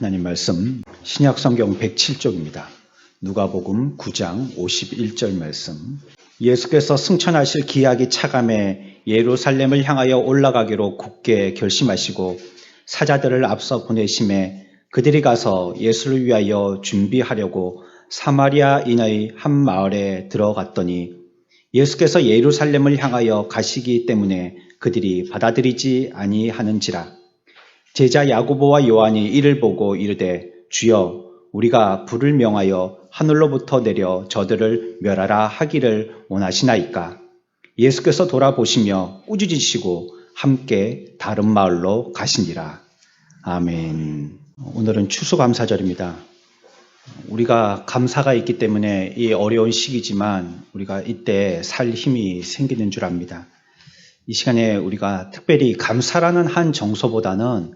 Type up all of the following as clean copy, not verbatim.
하나님 말씀 신약 성경 107쪽입니다. 누가복음 9장 51절 말씀. 예수께서 승천하실 기약이 차감해 예루살렘을 향하여 올라가기로 굳게 결심하시고 사자들을 앞서 보내심에 그들이 가서 예수를 위하여 준비하려고 사마리아인의 한 마을에 들어갔더니 예수께서 예루살렘을 향하여 가시기 때문에 그들이 받아들이지 아니하는지라. 제자 야고보와 요한이 이를 보고 이르되 주여 우리가 불을 명하여 하늘로부터 내려 저들을 멸하라 하기를 원하시나이까. 예수께서 돌아보시며 꾸짖으시고 함께 다른 마을로 가시니라. 아멘. 오늘은 추수감사절입니다. 우리가 감사가 있기 때문에 이 어려운 시기지만 우리가 이때 살 힘이 생기는 줄 압니다. 이 시간에 우리가 특별히 감사라는 한 정서보다는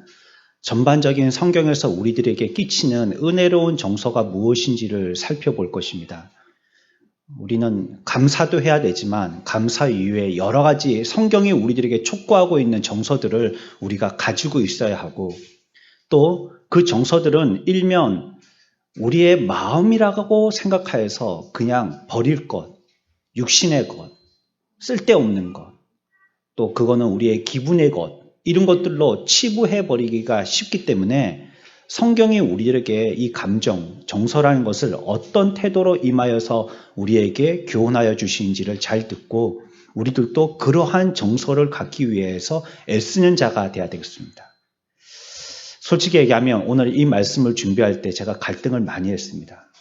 전반적인 성경에서 우리들에게 끼치는 은혜로운 정서가 무엇인지를 살펴볼 것입니다. 우리는 감사도 해야 되지만 감사 이외에 여러 가지 성경이 우리들에게 촉구하고 있는 정서들을 우리가 가지고 있어야 하고 또 그 정서들은 일면 우리의 마음이라고 생각하여서 그냥 버릴 것, 육신의 것, 쓸데없는 것, 또 그거는 우리의 기분의 것, 이런 것들로 치부해버리기가 쉽기 때문에 성경이 우리들에게 이 감정, 정서라는 것을 어떤 태도로 임하여서 우리에게 교훈하여 주시는지를 잘 듣고 우리들도 그러한 정서를 갖기 위해서 애쓰는 자가 되어야 되겠습니다. 솔직히 얘기하면 오늘 이 말씀을 준비할 때 제가 갈등을 많이 했습니다.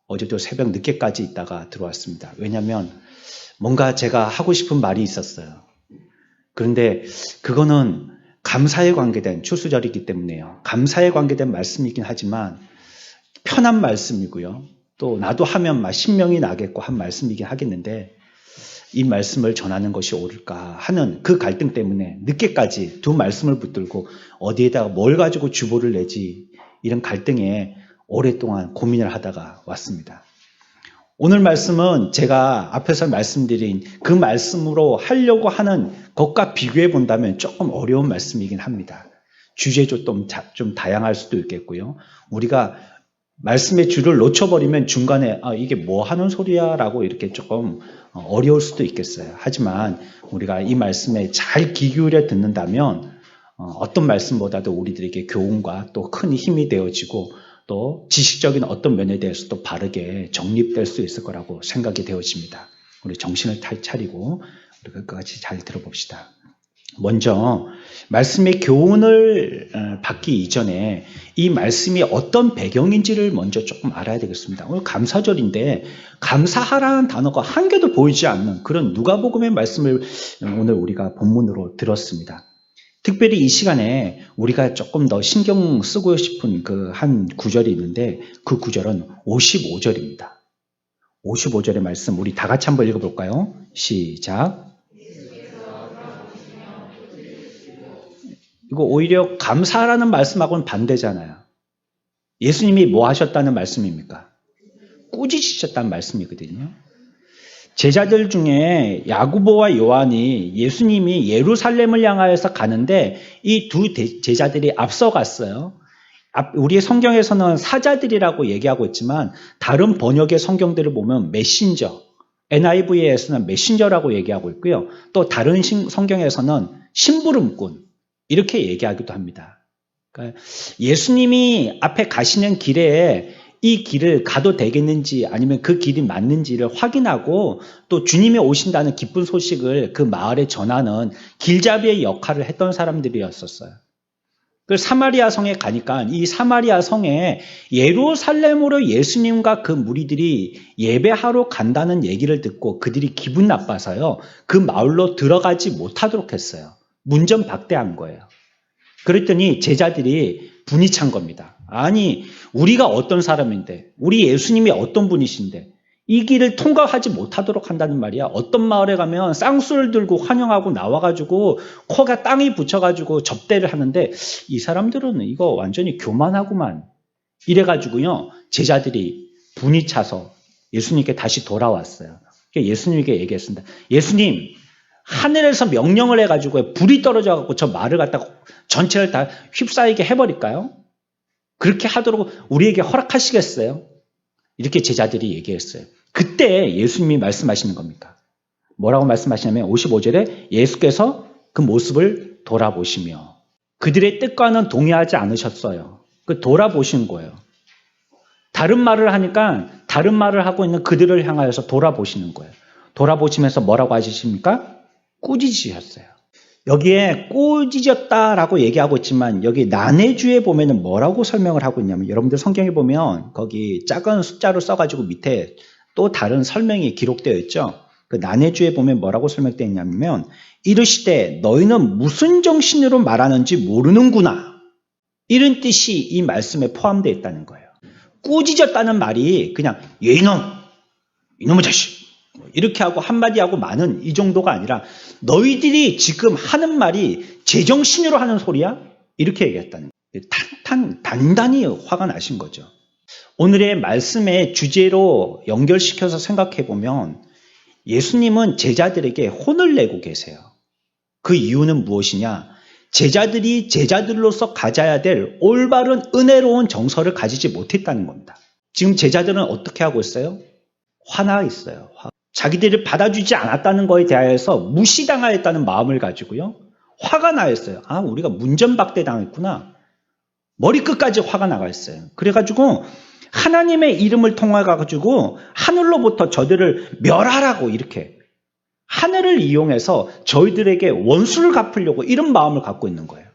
어제도 새벽 늦게까지 있다가 들어왔습니다. 왜냐하면 뭔가 제가 하고 싶은 말이 있었어요. 그런데 그거는 감사에 관계된 추수절이기 때문에요. 감사에 관계된 말씀이긴 하지만 편한 말씀이고요. 또 나도 하면 막 신명이 나겠고 한 말씀이긴 하겠는데 이 말씀을 전하는 것이 옳을까 하는 그 갈등 때문에 늦게까지 두 말씀을 붙들고 어디에다가 뭘 가지고 주보를 내지 이런 갈등에 오랫동안 고민을 하다가 왔습니다. 오늘 말씀은 제가 앞에서 말씀드린 그 말씀으로 하려고 하는 것과 비교해 본다면 조금 어려운 말씀이긴 합니다. 주제도 좀 다양할 수도 있겠고요. 우리가 말씀의 줄을 놓쳐버리면 중간에 이게 뭐 하는 소리야 라고 이렇게 조금 어려울 수도 있겠어요. 하지만 우리가 이 말씀에 잘 귀 기울여 듣는다면 어떤 말씀보다도 우리들에게 교훈과 또 큰 힘이 되어지고 또 지식적인 어떤 면에 대해서도 바르게 정립될 수 있을 거라고 생각이 되어집니다. 우리 정신을 차리고 우리가 끝까지 잘 들어봅시다. 먼저 말씀의 교훈을 받기 이전에 이 말씀이 어떤 배경인지를 먼저 조금 알아야 되겠습니다. 오늘 감사절인데 감사하라는 단어가 한 개도 보이지 않는 그런 누가복음의 말씀을 오늘 우리가 본문으로 들었습니다. 특별히 이 시간에 우리가 조금 더 신경 쓰고 싶은 그 한 구절이 있는데 그 구절은 55절입니다. 55절의 말씀 우리 다 같이 한번 읽어볼까요? 시작. 이거 오히려 감사라는 말씀하고는 반대잖아요. 예수님이 뭐 하셨다는 말씀입니까? 꾸짖으셨다는 말씀이거든요. 제자들 중에 야고보와 요한이 예수님이 예루살렘을 향하여서 가는데 이 두 제자들이 앞서갔어요. 우리의 성경에서는 사자들이라고 얘기하고 있지만 다른 번역의 성경들을 보면 메신저, NIV에서는 메신저라고 얘기하고 있고요. 또 다른 성경에서는 심부름꾼 이렇게 얘기하기도 합니다. 그러니까 예수님이 앞에 가시는 길에 이 길을 가도 되겠는지 아니면 그 길이 맞는지를 확인하고 또 주님이 오신다는 기쁜 소식을 그 마을에 전하는 길잡이의 역할을 했던 사람들이었었어요. 그 사마리아 성에 가니까 이 사마리아 성에 예루살렘으로 예수님과 그 무리들이 예배하러 간다는 얘기를 듣고 그들이 기분 나빠서요. 그 마을로 들어가지 못하도록 했어요. 문전박대한 거예요. 그랬더니 제자들이 분이 찬 겁니다. 아니 우리가 어떤 사람인데 우리 예수님이 어떤 분이신데 이 길을 통과하지 못하도록 한다는 말이야. 어떤 마을에 가면 쌍수를 들고 환영하고 나와가지고 코가 땅에 붙여가지고 접대를 하는데 이 사람들은 이거 완전히 교만하구만 이래가지고요 제자들이 분이 차서 예수님께 다시 돌아왔어요. 예수님께 얘기했습니다. 예수님 하늘에서 명령을 해가지고 불이 떨어져갖고 저 말을 갖다가 전체를 다 휩싸이게 해버릴까요? 그렇게 하도록 우리에게 허락하시겠어요? 이렇게 제자들이 얘기했어요. 그때 예수님이 말씀하시는 겁니다. 뭐라고 말씀하시냐면 55절에 예수께서 그 모습을 돌아보시며 그들의 뜻과는 동의하지 않으셨어요. 돌아보신 거예요. 다른 말을 하니까 다른 말을 하고 있는 그들을 향하여서 돌아보시는 거예요. 돌아보시면서 뭐라고 하십니까? 꾸짖으셨어요. 여기에 꾸짖었다라고 얘기하고 있지만 여기 난해주에 보면은 뭐라고 설명을 하고 있냐면 여러분들 성경에 보면 거기 작은 숫자로 써가지고 밑에 또 다른 설명이 기록되어 있죠. 그 난해주에 보면 뭐라고 설명되어 있냐면 이르시되 너희는 무슨 정신으로 말하는지 모르는구나. 이런 뜻이 이 말씀에 포함되어 있다는 거예요. 꾸짖었다는 말이 그냥 이놈의 자식 이렇게 하고 한마디 하고 마는 이 정도가 아니라 너희들이 지금 하는 말이 제정신으로 하는 소리야? 이렇게 얘기했다는 거예요. 단단히 화가 나신 거죠. 오늘의 말씀의 주제로 연결시켜서 생각해 보면 예수님은 제자들에게 혼을 내고 계세요. 그 이유는 무엇이냐? 제자들이 제자들로서 가져야 될 올바른 은혜로운 정서를 가지지 못했다는 겁니다. 지금 제자들은 어떻게 하고 있어요? 화나 있어요. 자기들을 받아주지 않았다는 것에 대하여서 무시당하였다는 마음을 가지고요. 화가 나 있어요. 아, 우리가 문전박대 당했구나. 머리끝까지 화가 나가 있어요. 그래가지고 하나님의 이름을 통해 가지고 하늘로부터 저들을 멸하라고 이렇게 하늘을 이용해서 저희들에게 원수를 갚으려고 이런 마음을 갖고 있는 거예요.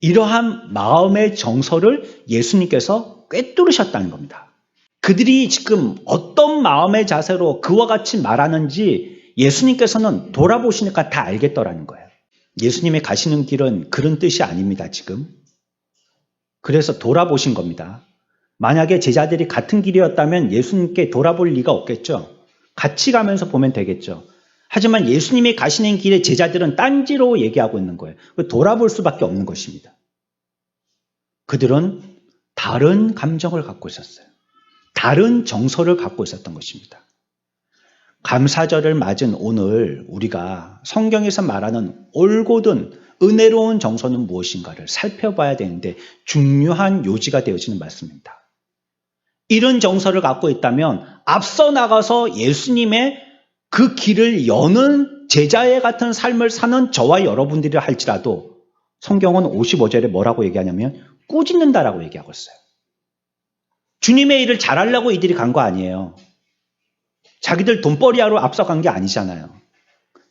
이러한 마음의 정서를 예수님께서 꿰뚫으셨다는 겁니다. 그들이 지금 어떤 마음의 자세로 그와 같이 말하는지 예수님께서는 돌아보시니까 다 알겠더라는 거예요. 예수님이 가시는 길은 그런 뜻이 아닙니다, 지금. 그래서 돌아보신 겁니다. 만약에 제자들이 같은 길이었다면 예수님께 돌아볼 리가 없겠죠. 같이 가면서 보면 되겠죠. 하지만 예수님이 가시는 길에 제자들은 딴지로 얘기하고 있는 거예요. 돌아볼 수밖에 없는 것입니다. 그들은 다른 감정을 갖고 있었어요. 다른 정서를 갖고 있었던 것입니다. 감사절을 맞은 오늘 우리가 성경에서 말하는 올곧은 은혜로운 정서는 무엇인가를 살펴봐야 되는데 중요한 요지가 되어지는 말씀입니다. 이런 정서를 갖고 있다면 앞서 나가서 예수님의 그 길을 여는 제자의 같은 삶을 사는 저와 여러분들이 할지라도 성경은 55절에 뭐라고 얘기하냐면 꾸짖는다라고 얘기하고 있어요. 주님의 일을 잘하려고 이들이 간 거 아니에요. 자기들 돈벌이하러 앞서간 게 아니잖아요.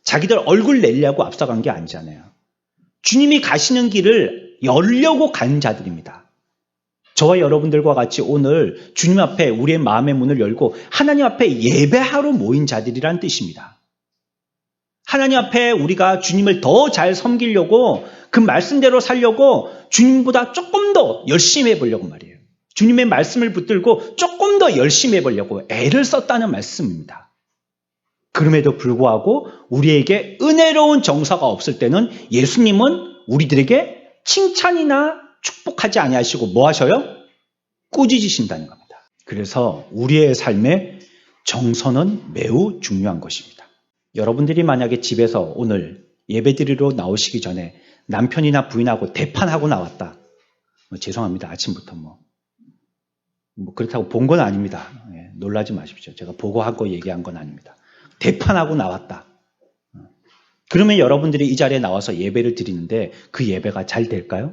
자기들 얼굴 내려고 앞서간 게 아니잖아요. 주님이 가시는 길을 열려고 간 자들입니다. 저와 여러분들과 같이 오늘 주님 앞에 우리의 마음의 문을 열고 하나님 앞에 예배하러 모인 자들이란 뜻입니다. 하나님 앞에 우리가 주님을 더 잘 섬기려고 그 말씀대로 살려고 주님보다 조금 더 열심히 해보려고 말이에요. 주님의 말씀을 붙들고 조금 더 열심히 해보려고 애를 썼다는 말씀입니다. 그럼에도 불구하고 우리에게 은혜로운 정서가 없을 때는 예수님은 우리들에게 칭찬이나 축복하지 아니하시고 뭐 하셔요? 꾸짖으신다는 겁니다. 그래서 우리의 삶의 정서는 매우 중요한 것입니다. 여러분들이 만약에 집에서 오늘 예배드리러 나오시기 전에 남편이나 부인하고 대판하고 나왔다. 죄송합니다. 아침부터 그렇다고 본 건 아닙니다. 놀라지 마십시오. 제가 보고 하고 얘기한 건 아닙니다. 대판하고 나왔다. 그러면 여러분들이 이 자리에 나와서 예배를 드리는데 그 예배가 잘 될까요?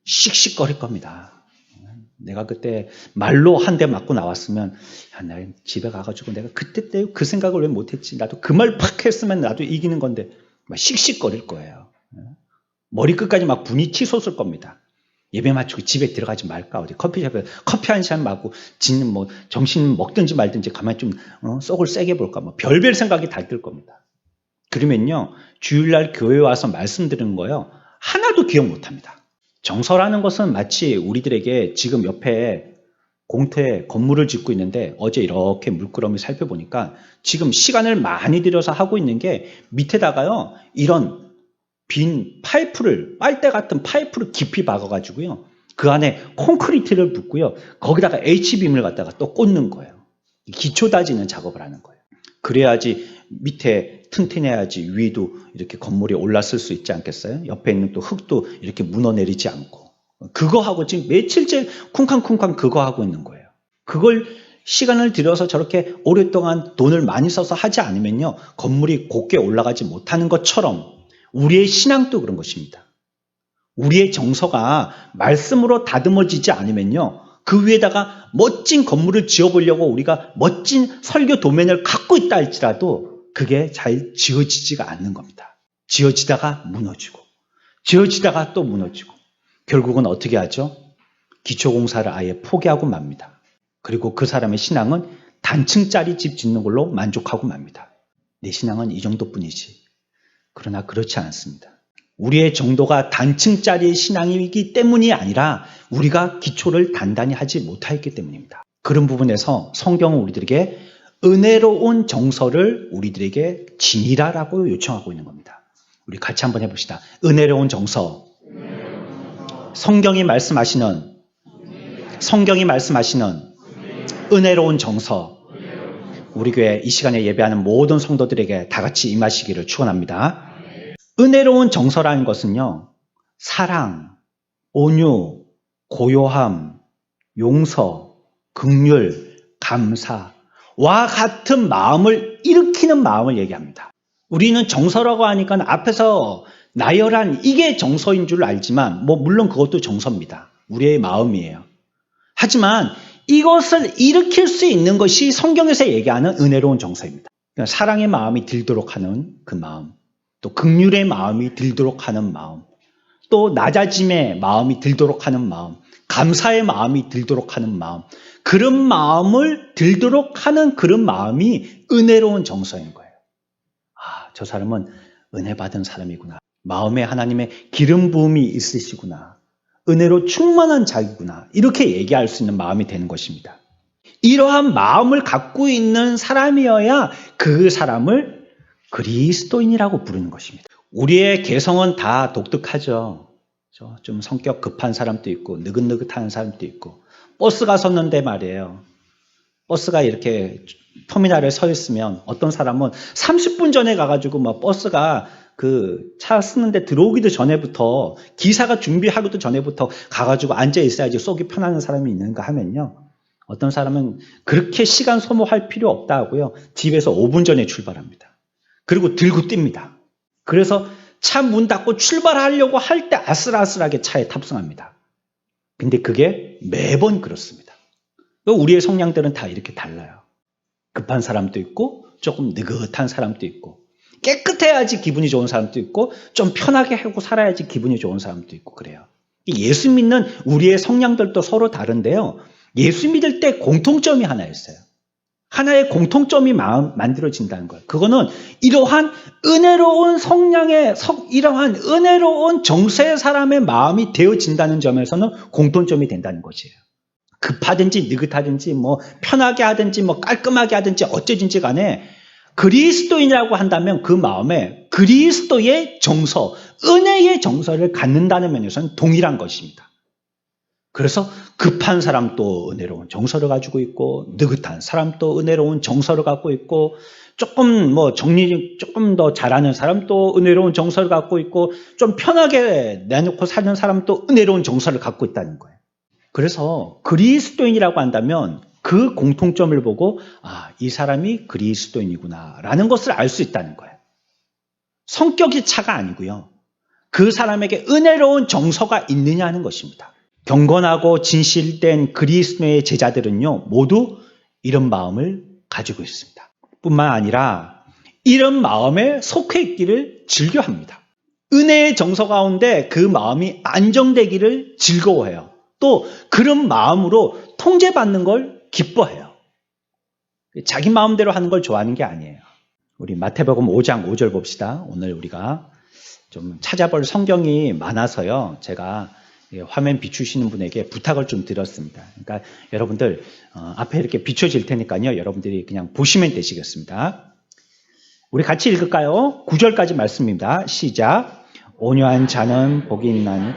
씩씩거릴 겁니다. 내가 그때 말로 한 대 맞고 나왔으면 나 집에 가가지고 내가 그때 그 생각을 왜 못했지. 나도 그 말 팍 했으면 나도 이기는 건데 막 씩씩거릴 거예요. 머리끝까지 막 분이 치솟을 겁니다. 예배 마치고 집에 들어가지 말까? 어디 커피숍에 커피 한 잔 마고 지는 정신 먹든지 말든지 가만히 좀 속을 세게 볼까? 별별 생각이 다 들 겁니다. 그러면요 주일날 교회 와서 말씀 드리는 거요 하나도 기억 못합니다. 정서라는 것은 마치 우리들에게 지금 옆에 공터에 건물을 짓고 있는데 어제 이렇게 물끄러미 살펴보니까 지금 시간을 많이 들여서 하고 있는 게 밑에다가요 이런 빈 파이프를 빨대 같은 파이프를 깊이 박아가지고요 그 안에 콘크리트를 붓고요 거기다가 H빔을 갖다가 또 꽂는 거예요. 기초 다지는 작업을 하는 거예요. 그래야지 밑에 튼튼해야지 위도 이렇게 건물이 올랐을 수 있지 않겠어요? 옆에 있는 또 흙도 이렇게 무너내리지 않고 그거 하고 지금 며칠째 쿵쾅쿵쾅 그거 하고 있는 거예요. 그걸 시간을 들여서 저렇게 오랫동안 돈을 많이 써서 하지 않으면요, 건물이 곱게 올라가지 못하는 것처럼 우리의 신앙도 그런 것입니다. 우리의 정서가 말씀으로 다듬어지지 않으면요, 그 위에다가 멋진 건물을 지어보려고 우리가 멋진 설교 도면을 갖고 있다 할지라도 그게 잘 지어지지가 않는 겁니다. 지어지다가 무너지고, 지어지다가 또 무너지고, 결국은 어떻게 하죠? 기초공사를 아예 포기하고 맙니다. 그리고 그 사람의 신앙은 단층짜리 집 짓는 걸로 만족하고 맙니다. 내 신앙은 이 정도뿐이지. 그러나 그렇지 않습니다. 우리의 정도가 단층짜리 신앙이기 때문이 아니라 우리가 기초를 단단히 하지 못하였기 때문입니다. 그런 부분에서 성경은 우리들에게 은혜로운 정서를 우리들에게 지니라라고 요청하고 있는 겁니다. 우리 같이 한번 해봅시다. 은혜로운 정서. 성경이 말씀하시는 은혜로운 정서. 우리 교회 이 시간에 예배하는 모든 성도들에게 다 같이 임하시기를 축원합니다. 은혜로운 정서라는 것은요, 사랑, 온유, 고요함, 용서, 긍휼, 감사와 같은 마음을 일으키는 마음을 얘기합니다. 우리는 정서라고 하니까 앞에서 나열한 이게 정서인 줄 알지만 물론 그것도 정서입니다. 우리의 마음이에요. 하지만 이것을 일으킬 수 있는 것이 성경에서 얘기하는 은혜로운 정서입니다. 그러니까 사랑의 마음이 들도록 하는 그 마음, 또 긍휼의 마음이 들도록 하는 마음, 또 낮아짐의 마음이 들도록 하는 마음, 감사의 마음이 들도록 하는 마음, 그런 마음을 들도록 하는 그런 마음이 은혜로운 정서인 거예요. 아, 저 사람은 은혜 받은 사람이구나. 마음에 하나님의 기름 부음이 있으시구나. 은혜로 충만한 자이구나. 이렇게 얘기할 수 있는 마음이 되는 것입니다. 이러한 마음을 갖고 있는 사람이어야 그 사람을 그리스도인이라고 부르는 것입니다. 우리의 개성은 다 독특하죠. 좀 성격 급한 사람도 있고 느긋느긋한 사람도 있고, 버스가 섰는데 말이에요. 버스가 이렇게 터미널에 서 있으면 어떤 사람은 30분 전에 가가지고 막 버스가 그 차 쓰는데 들어오기도 전에부터, 기사가 준비하기도 전에부터 가가지고 앉아 있어야지 속이 편안한 사람이 있는가 하면요, 어떤 사람은 그렇게 시간 소모할 필요 없다 하고요, 집에서 5분 전에 출발합니다. 그리고 들고 뜁니다. 그래서 차 문 닫고 출발하려고 할 때 아슬아슬하게 차에 탑승합니다. 근데 그게 매번 그렇습니다. 우리의 성향들은 다 이렇게 달라요. 급한 사람도 있고 조금 느긋한 사람도 있고, 깨끗해야지 기분이 좋은 사람도 있고, 좀 편하게 하고 살아야지 기분이 좋은 사람도 있고 그래요. 예수 믿는 우리의 성향들도 서로 다른데요, 예수 믿을 때 공통점이 하나 있어요. 하나의 공통점이 만들어진다는 거예요. 그거는 이러한 은혜로운 성량의, 이러한 은혜로운 정서의 사람의 마음이 되어진다는 점에서는 공통점이 된다는 것이에요. 급하든지 느긋하든지 편하게 하든지 깔끔하게 하든지 어쩌든지 간에 그리스도인이라고 한다면 그 마음에 그리스도의 정서, 은혜의 정서를 갖는다는 면에서는 동일한 것입니다. 그래서 급한 사람도 은혜로운 정서를 가지고 있고, 느긋한 사람도 은혜로운 정서를 갖고 있고, 조금 정리 조금 더 잘하는 사람도 은혜로운 정서를 갖고 있고, 좀 편하게 내놓고 사는 사람도 은혜로운 정서를 갖고 있다는 거예요. 그래서 그리스도인이라고 한다면 그 공통점을 보고, 아, 이 사람이 그리스도인이구나 라는 것을 알 수 있다는 거예요. 성격이 차가 아니고요, 그 사람에게 은혜로운 정서가 있느냐 하는 것입니다. 경건하고 진실된 그리스도의 제자들은요, 모두 이런 마음을 가지고 있습니다. 뿐만 아니라 이런 마음에 속해 있기를 즐겨합니다. 은혜의 정서 가운데 그 마음이 안정되기를 즐거워해요. 또 그런 마음으로 통제받는 걸 기뻐해요. 자기 마음대로 하는 걸 좋아하는 게 아니에요. 우리 마태복음 5장 5절 봅시다. 오늘 우리가 좀 찾아볼 성경이 많아서요, 제가 화면 비추시는 분에게 부탁을 좀 드렸습니다. 그러니까 여러분들 앞에 이렇게 비춰질 테니까요, 여러분들이 그냥 보시면 되시겠습니다. 우리 같이 읽을까요? 9절까지 말씀입니다. 시작. 온유한 자는 복이 있나니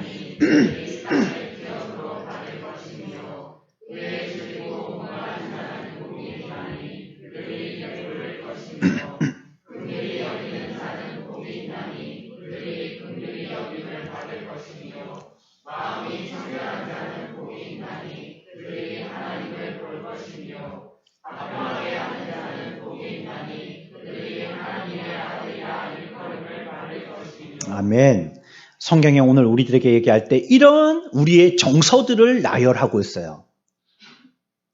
아멘. 성경에 오늘 우리들에게 얘기할 때 이런 우리의 정서들을 나열하고 있어요.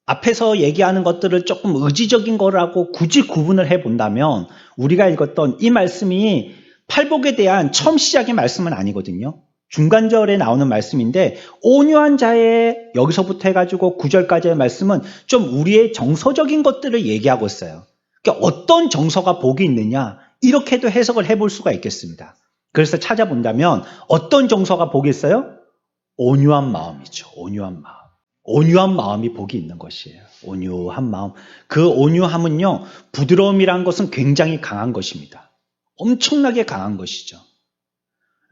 앞에서 얘기하는 것들을 조금 의지적인 거라고 굳이 구분을 해본다면 우리가 읽었던 이 말씀이 팔복에 대한 처음 시작의 말씀은 아니거든요. 중간절에 나오는 말씀인데 온유한 자의 여기서부터 해가지고 9절까지의 말씀은 좀 우리의 정서적인 것들을 얘기하고 있어요. 그러니까 어떤 정서가 복이 있느냐 이렇게도 해석을 해볼 수가 있겠습니다. 그래서 찾아본다면 어떤 정서가 복이 있어요? 온유한 마음이죠. 온유한 마음. 온유한 마음이 복이 있는 것이에요. 온유한 마음. 그 온유함은요, 부드러움이란 것은 굉장히 강한 것입니다. 엄청나게 강한 것이죠.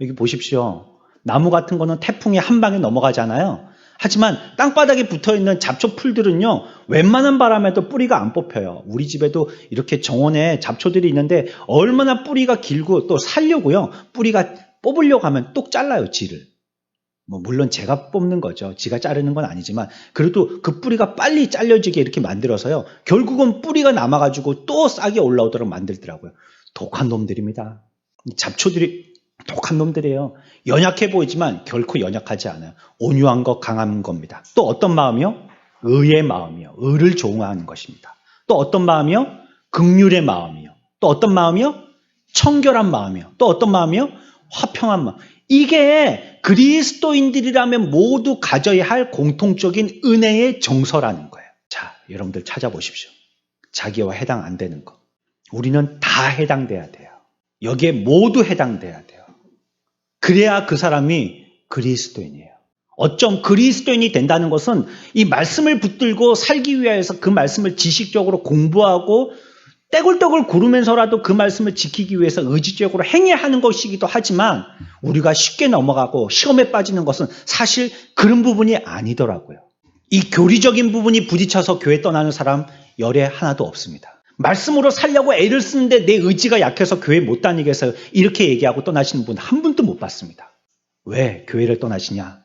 여기 보십시오. 나무 같은 거는 태풍이 한 방에 넘어가잖아요. 하지만 땅바닥에 붙어있는 잡초 풀들은요, 웬만한 바람에도 뿌리가 안 뽑혀요. 우리 집에도 이렇게 정원에 잡초들이 있는데 얼마나 뿌리가 길고 또 살려고요. 뿌리가 뽑으려고 하면 똑 잘라요, 지를. 물론 제가 뽑는 거죠. 지가 자르는 건 아니지만 그래도 그 뿌리가 빨리 잘려지게 이렇게 만들어서요. 결국은 뿌리가 남아가지고 또 싹이 올라오도록 만들더라고요. 독한 놈들입니다. 잡초들이 독한 놈들이에요. 연약해 보이지만 결코 연약하지 않아요. 온유한 것, 강한 겁니다. 또 어떤 마음이요? 의의 마음이요. 의를 좋아하는 것입니다. 또 어떤 마음이요? 긍휼의 마음이요. 또 어떤 마음이요? 청결한 마음이요. 또 어떤 마음이요? 화평한 마음. 이게 그리스도인들이라면 모두 가져야 할 공통적인 은혜의 정서라는 거예요. 자, 여러분들 찾아보십시오. 자기와 해당 안 되는 것. 우리는 다 해당돼야 돼요. 여기에 모두 해당돼야 돼요. 그래야 그 사람이 그리스도인이에요. 어쩜 그리스도인이 된다는 것은 이 말씀을 붙들고 살기 위해서 그 말씀을 지식적으로 공부하고 떼굴떼굴 구르면서라도 그 말씀을 지키기 위해서 의지적으로 행해야 하는 것이기도 하지만 우리가 쉽게 넘어가고 시험에 빠지는 것은 사실 그런 부분이 아니더라고요. 이 교리적인 부분이 부딪혀서 교회 떠나는 사람 열에 하나도 없습니다. 말씀으로 살려고 애를 쓰는데 내 의지가 약해서 교회 못 다니겠어요. 이렇게 얘기하고 떠나시는 분 한 분도 못 봤습니다. 왜 교회를 떠나시냐?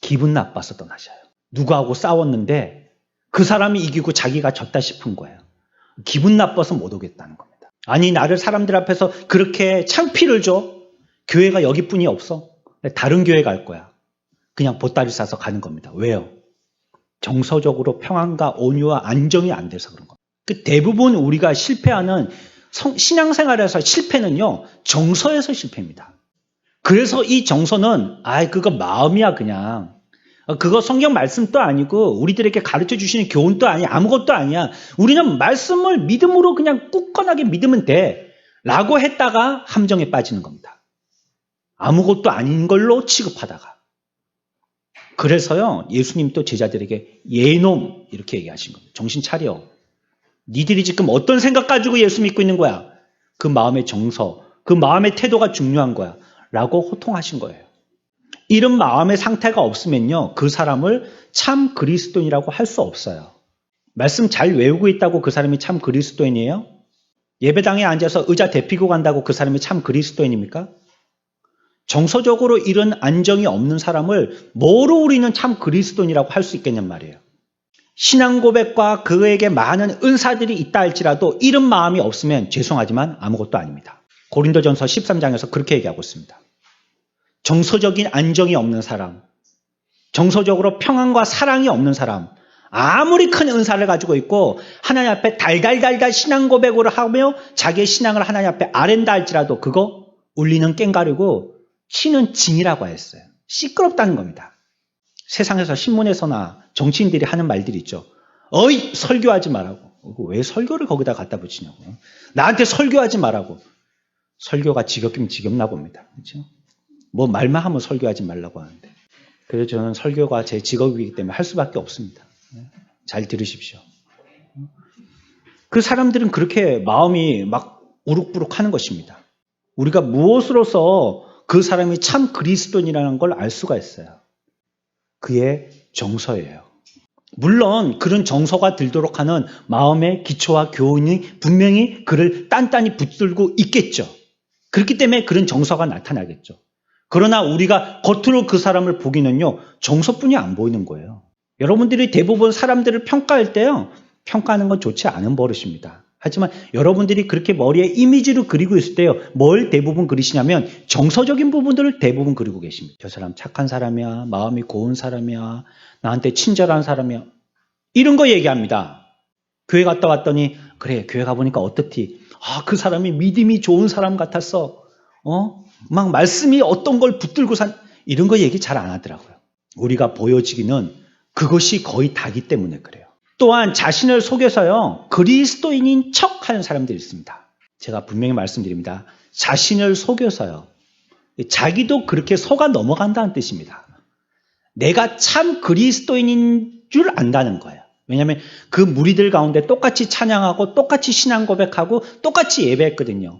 기분 나빠서 떠나셔요. 누구하고 싸웠는데 그 사람이 이기고 자기가 졌다 싶은 거예요. 기분 나빠서 못 오겠다는 겁니다. 아니, 나를 사람들 앞에서 그렇게 창피를 줘? 교회가 여기뿐이 없어? 다른 교회 갈 거야. 그냥 보따리 싸서 가는 겁니다. 왜요? 정서적으로 평안과 온유와 안정이 안 돼서 그런 겁니다. 대부분 우리가 실패하는 신앙생활에서 실패는요, 정서에서 실패입니다. 그래서 이 정서는 그거 마음이야 그냥. 그거 성경 말씀도 아니고 우리들에게 가르쳐 주시는 교훈도 아니야. 아무것도 아니야. 우리는 말씀을 믿음으로 그냥 굳건하게 믿으면 돼 라고 했다가 함정에 빠지는 겁니다. 아무것도 아닌 걸로 취급하다가. 그래서요, 예수님도 제자들에게 예놈 이렇게 얘기하신 겁니다. 정신 차려. 니들이 지금 어떤 생각 가지고 예수 믿고 있는 거야? 그 마음의 정서, 그 마음의 태도가 중요한 거야 라고 호통하신 거예요. 이런 마음의 상태가 없으면요, 그 사람을 참 그리스도인이라고 할 수 없어요. 말씀 잘 외우고 있다고 그 사람이 참 그리스도인이에요? 예배당에 앉아서 의자 대피고 간다고 그 사람이 참 그리스도인입니까? 정서적으로 이런 안정이 없는 사람을 뭐로 우리는 참 그리스도인이라고 할 수 있겠냔 말이에요. 신앙 고백과 그에게 많은 은사들이 있다 할지라도 이런 마음이 없으면 죄송하지만 아무것도 아닙니다. 고린도전서 13장에서 그렇게 얘기하고 있습니다. 정서적인 안정이 없는 사람, 정서적으로 평안과 사랑이 없는 사람, 아무리 큰 은사를 가지고 있고 하나님 앞에 달달달달 신앙 고백으로 하며 자기의 신앙을 하나님 앞에 아랜다 할지라도 그거 울리는 깽가리고 치는 징이라고 했어요. 시끄럽다는 겁니다. 세상에서 신문에서나 정치인들이 하는 말들이 있죠. 어이, 설교하지 말라고. 왜 설교를 거기다 갖다 붙이냐고. 나한테 설교하지 말라고. 설교가 지겹기면 지겹나 봅니다. 그렇죠? 뭐 말만 하면 설교하지 말라고 하는데. 그래서 저는 설교가 제 직업이기 때문에 할 수밖에 없습니다. 잘 들으십시오. 그 사람들은 그렇게 마음이 막 우룩부룩 하는 것입니다. 우리가 무엇으로서 그 사람이 참 그리스도인이라는 걸 알 수가 있어요. 그의 정서예요. 물론 그런 정서가 들도록 하는 마음의 기초와 교훈이 분명히 그를 단단히 붙들고 있겠죠. 그렇기 때문에 그런 정서가 나타나겠죠. 그러나 우리가 겉으로 그 사람을 보기는요, 정서뿐이 안 보이는 거예요. 여러분들이 대부분 사람들을 평가할 때요, 평가하는 건 좋지 않은 버릇입니다. 하지만 여러분들이 그렇게 머리에 이미지로 그리고 있을 때요, 뭘 대부분 그리시냐면 정서적인 부분들을 대부분 그리고 계십니다. 저 사람 착한 사람이야, 마음이 고운 사람이야, 나한테 친절한 사람이야, 이런 거 얘기합니다. 교회 갔다 왔더니 그래, 교회 가보니까 어떻디? 아, 그 사람이 믿음이 좋은 사람 같았어. 막 말씀이 어떤 걸 붙들고 이런 거 얘기 잘 안 하더라고요. 우리가 보여지기는 그것이 거의 다기 때문에 그래요. 또한 자신을 속여서요, 그리스도인인 척 하는 사람들이 있습니다. 제가 분명히 말씀드립니다. 자신을 속여서요, 자기도 그렇게 속아 넘어간다는 뜻입니다. 내가 참 그리스도인인 줄 안다는 거예요. 왜냐하면 그 무리들 가운데 똑같이 찬양하고 똑같이 신앙 고백하고 똑같이 예배했거든요.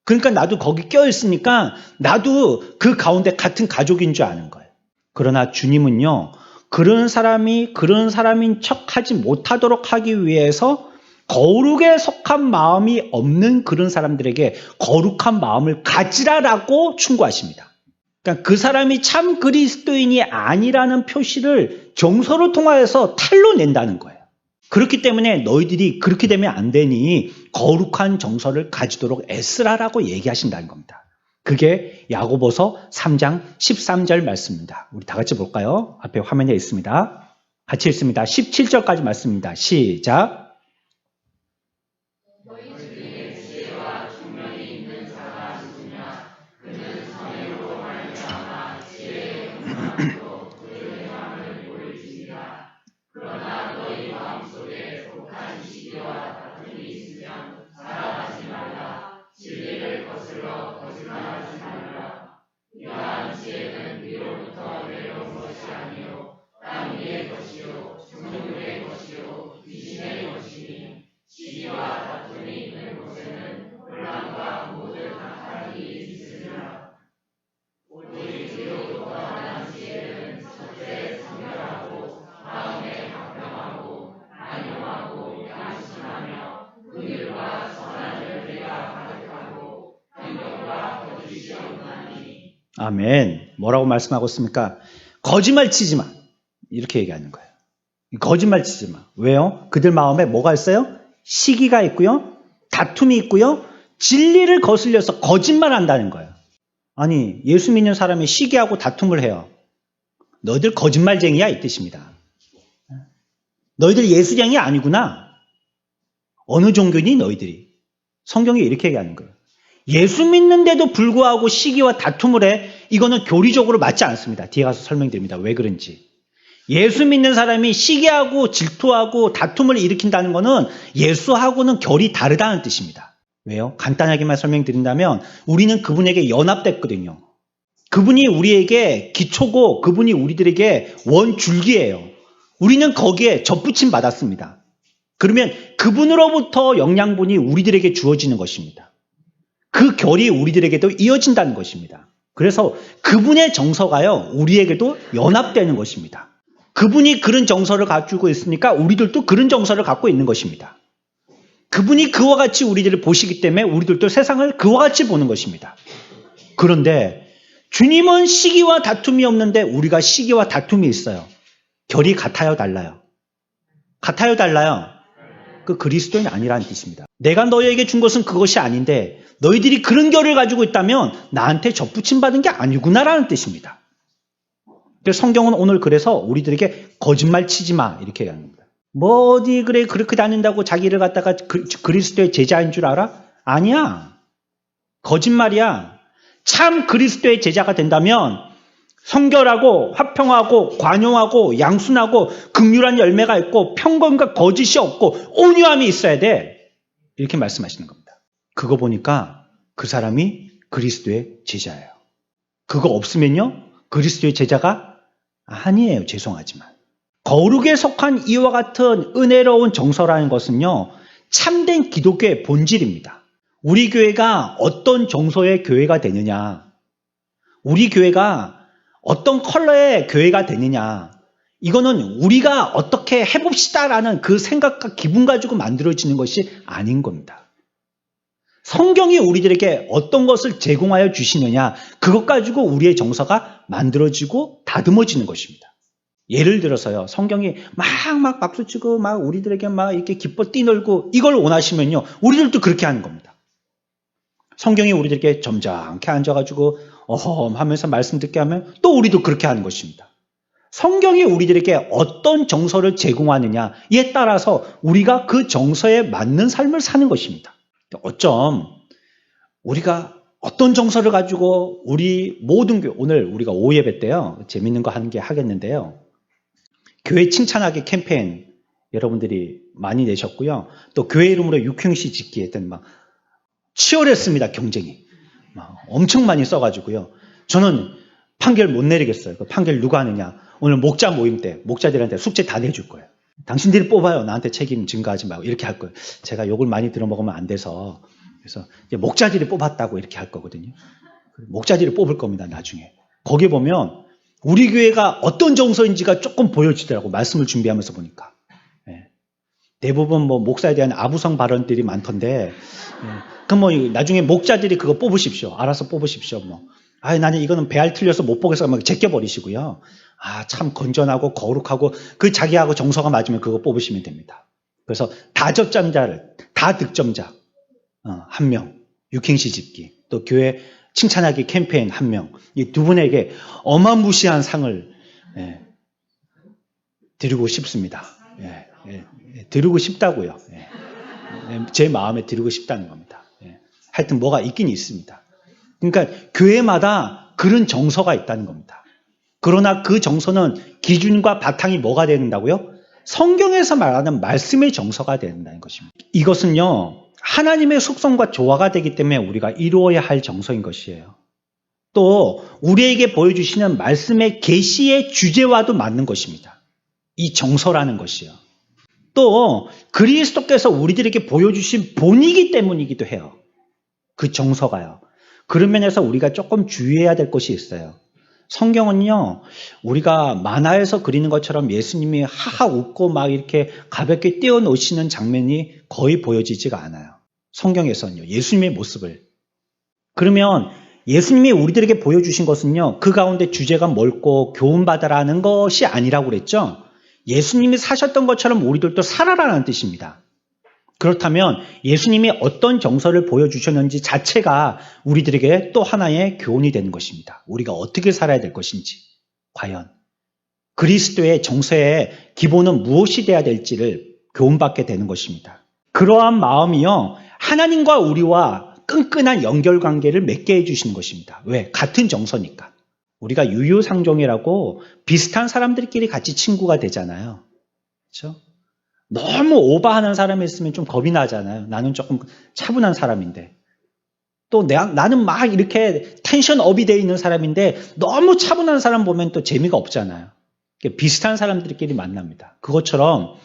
그러니까 나도 거기 껴있으니까 나도 그 가운데 같은 가족인 줄 아는 거예요. 그러나 주님은요, 그런 사람이 그런 사람인 척하지 못하도록 하기 위해서 거룩에 속한 마음이 없는 그런 사람들에게 거룩한 마음을 가지라라고 충고하십니다. 그러니까 그 사람이 참 그리스도인이 아니라는 표시를 정서를 통하여서 탈로 낸다는 거예요. 그렇기 때문에 너희들이 그렇게 되면 안 되니 거룩한 정서를 가지도록 애쓰라라고 얘기하신다는 겁니다. 그게 야고보서 3장 13절 말씀입니다. 우리 다 같이 볼까요? 앞에 화면에 있습니다. 같이 읽습니다. 17절까지 말씀입니다. 시작. 아멘. 뭐라고 말씀하고 있습니까? 거짓말 치지 마. 이렇게 얘기하는 거예요. 거짓말 치지 마. 왜요? 그들 마음에 뭐가 있어요? 시기가 있고요. 다툼이 있고요. 진리를 거슬려서 거짓말 한다는 거예요. 아니, 예수 믿는 사람이 시기하고 다툼을 해요. 너희들 거짓말쟁이야, 이 뜻입니다. 너희들 예수량이 아니구나. 어느 종교니 너희들이? 성경이 이렇게 얘기하는 거예요. 예수 믿는데도 불구하고 시기와 다툼을 해. 이거는 교리적으로 맞지 않습니다. 뒤에 가서 설명드립니다. 왜 그런지. 예수 믿는 사람이 시기하고 질투하고 다툼을 일으킨다는 것은 예수하고는 결이 다르다는 뜻입니다. 왜요? 간단하게만 설명드린다면 우리는 그분에게 연합됐거든요. 그분이 우리에게 기초고 그분이 우리들에게 원줄기예요. 우리는 거기에 접붙임 받았습니다. 그러면 그분으로부터 영양분이 우리들에게 주어지는 것입니다. 그 결이 우리들에게도 이어진다는 것입니다. 그래서 그분의 정서가요, 우리에게도 연합되는 것입니다. 그분이 그런 정서를 가지고 있으니까 우리들도 그런 정서를 갖고 있는 것입니다. 그분이 그와 같이 우리들을 보시기 때문에 우리들도 세상을 그와 같이 보는 것입니다. 그런데 주님은 시기와 다툼이 없는데 우리가 시기와 다툼이 있어요. 결이 같아요, 달라요? 같아요, 달라요? 그 그리스도인이 아니라는 뜻입니다. 내가 너희에게 준 것은 그것이 아닌데 너희들이 그런 결을 가지고 있다면 나한테 접붙임 받은 게 아니구나라는 뜻입니다. 성경은 오늘 그래서 우리들에게 거짓말 치지 마 이렇게 얘기합니다. 뭐 어디 그래 그렇게 다닌다고 자기를 갖다가 그리스도의 제자인 줄 알아? 아니야. 거짓말이야. 참 그리스도의 제자가 된다면 성결하고 화평하고 관용하고 양순하고 긍휼한 열매가 있고 평건과 거짓이 없고 온유함이 있어야 돼. 이렇게 말씀하시는 겁니다. 그거 보니까 그 사람이 그리스도의 제자예요. 그거 없으면요, 그리스도의 제자가 아니에요. 죄송하지만. 거룩에 속한 이와 같은 은혜로운 정서라는 것은요, 참된 기독교의 본질입니다. 우리 교회가 어떤 정서의 교회가 되느냐, 우리 교회가 어떤 컬러의 교회가 되느냐, 이거는 우리가 어떻게 해봅시다라는 그 생각과 기분 가지고 만들어지는 것이 아닌 겁니다. 성경이 우리들에게 어떤 것을 제공하여 주시느냐, 그것 가지고 우리의 정서가 만들어지고 다듬어지는 것입니다. 예를 들어서요, 성경이 막 박수치고 막 우리들에게 막 이렇게 기뻐 뛰놀고 이걸 원하시면요, 우리들도 그렇게 하는 겁니다. 성경이 우리들에게 점잖게 앉아가지고 어허 하면서 말씀 듣게 하면 또 우리도 그렇게 하는 것입니다. 성경이 우리들에게 어떤 정서를 제공하느냐에 따라서 우리가 그 정서에 맞는 삶을 사는 것입니다. 어쩜 우리가 어떤 정서를 가지고 우리 모든 교회, 오늘 우리가 오예배 때요, 재밌는 거 하는 게 하겠는데요. 교회 칭찬하기 캠페인 여러분들이 많이 내셨고요. 또 교회 이름으로 육행시 짓기 했던 막 치열했습니다, 경쟁이. 막 엄청 많이 써가지고요. 저는 판결 못 내리겠어요. 그 판결 누가 하느냐. 오늘 목자 모임 때 목자들한테 숙제 다 내줄 거예요. 당신들이 뽑아요. 나한테 책임 증가하지 말고 이렇게 할 거예요. 제가 욕을 많이 들어먹으면 안 돼서. 그래서 이제 목자들이 뽑았다고 이렇게 할 거거든요. 목자들이 뽑을 겁니다, 나중에. 거기 보면 우리 교회가 어떤 정서인지가 조금 보여지더라고, 말씀을 준비하면서 보니까. 예. 대부분 뭐 목사에 대한 아부성 발언들이 많던데, 예. 그럼 뭐 나중에 목자들이 그거 뽑으십시오. 알아서 뽑으십시오. 뭐. 나는 이거는 배알 틀려서 못 보겠어. 막 제껴버리시고요. 참 건전하고 거룩하고 그 자기하고 정서가 맞으면 그거 뽑으시면 됩니다. 그래서 다 득점자 1명, 육행시 짓기, 또 교회 칭찬하기 캠페인 1명, 이 두 분에게 어마무시한 상을 드리고 싶습니다. 드리고 싶다고요. 제 마음에 드리고 싶다는 겁니다. 하여튼 뭐가 있긴 있습니다. 그러니까 교회마다 그런 정서가 있다는 겁니다. 그러나 그 정서는 기준과 바탕이 뭐가 된다고요? 성경에서 말하는 말씀의 정서가 된다는 것입니다. 이것은요, 하나님의 속성과 조화가 되기 때문에 우리가 이루어야 할 정서인 것이에요. 또 우리에게 보여주시는 말씀의 계시의 주제와도 맞는 것입니다. 이 정서라는 것이요. 또 그리스도께서 우리들에게 보여주신 본이기 때문이기도 해요. 그 정서가요. 그런 면에서 우리가 조금 주의해야 될 것이 있어요. 성경은요, 우리가 만화에서 그리는 것처럼 예수님이 하하 웃고 막 이렇게 가볍게 띄워놓으시는 장면이 거의 보여지지가 않아요. 성경에서는요, 예수님의 모습을. 그러면 예수님이 우리들에게 보여주신 것은요, 그 가운데 주제가 넓고 교훈받아라는 것이 아니라고 그랬죠. 예수님이 사셨던 것처럼 우리들도 살아라는 뜻입니다. 그렇다면 예수님이 어떤 정서를 보여주셨는지 자체가 우리들에게 또 하나의 교훈이 되는 것입니다. 우리가 어떻게 살아야 될 것인지, 과연 그리스도의 정서의 기본은 무엇이 돼야 될지를 교훈받게 되는 것입니다. 그러한 마음이요, 하나님과 우리와 끈끈한 연결관계를 맺게 해주시는 것입니다. 왜? 같은 정서니까. 우리가 유유상종이라고 비슷한 사람들끼리 같이 친구가 되잖아요. 그렇죠? 너무 오버하는 사람이 있으면 좀 겁이 나잖아요. 나는 조금 차분한 사람인데. 또 나는 막 이렇게 텐션업이 되어 있는 사람인데 너무 차분한 사람 보면 또 재미가 없잖아요. 비슷한 사람들끼리 만납니다. 그것처럼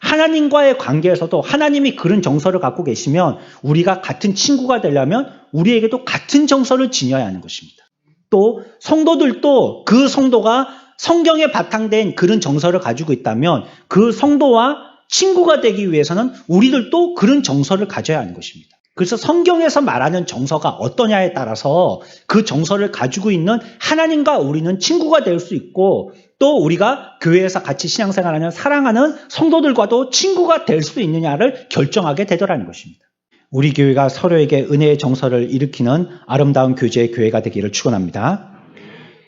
하나님과의 관계에서도 하나님이 그런 정서를 갖고 계시면 우리가 같은 친구가 되려면 우리에게도 같은 정서를 지녀야 하는 것입니다. 또 성도들도 그 성도가 성경에 바탕된 그런 정서를 가지고 있다면 그 성도와 친구가 되기 위해서는 우리들도 그런 정서를 가져야 하는 것입니다. 그래서 성경에서 말하는 정서가 어떠냐에 따라서 그 정서를 가지고 있는 하나님과 우리는 친구가 될 수 있고, 또 우리가 교회에서 같이 신앙생활하는 사랑하는 성도들과도 친구가 될 수 있느냐를 결정하게 되더라는 것입니다. 우리 교회가 서로에게 은혜의 정서를 일으키는 아름다운 교제의 교회가 되기를 축원합니다.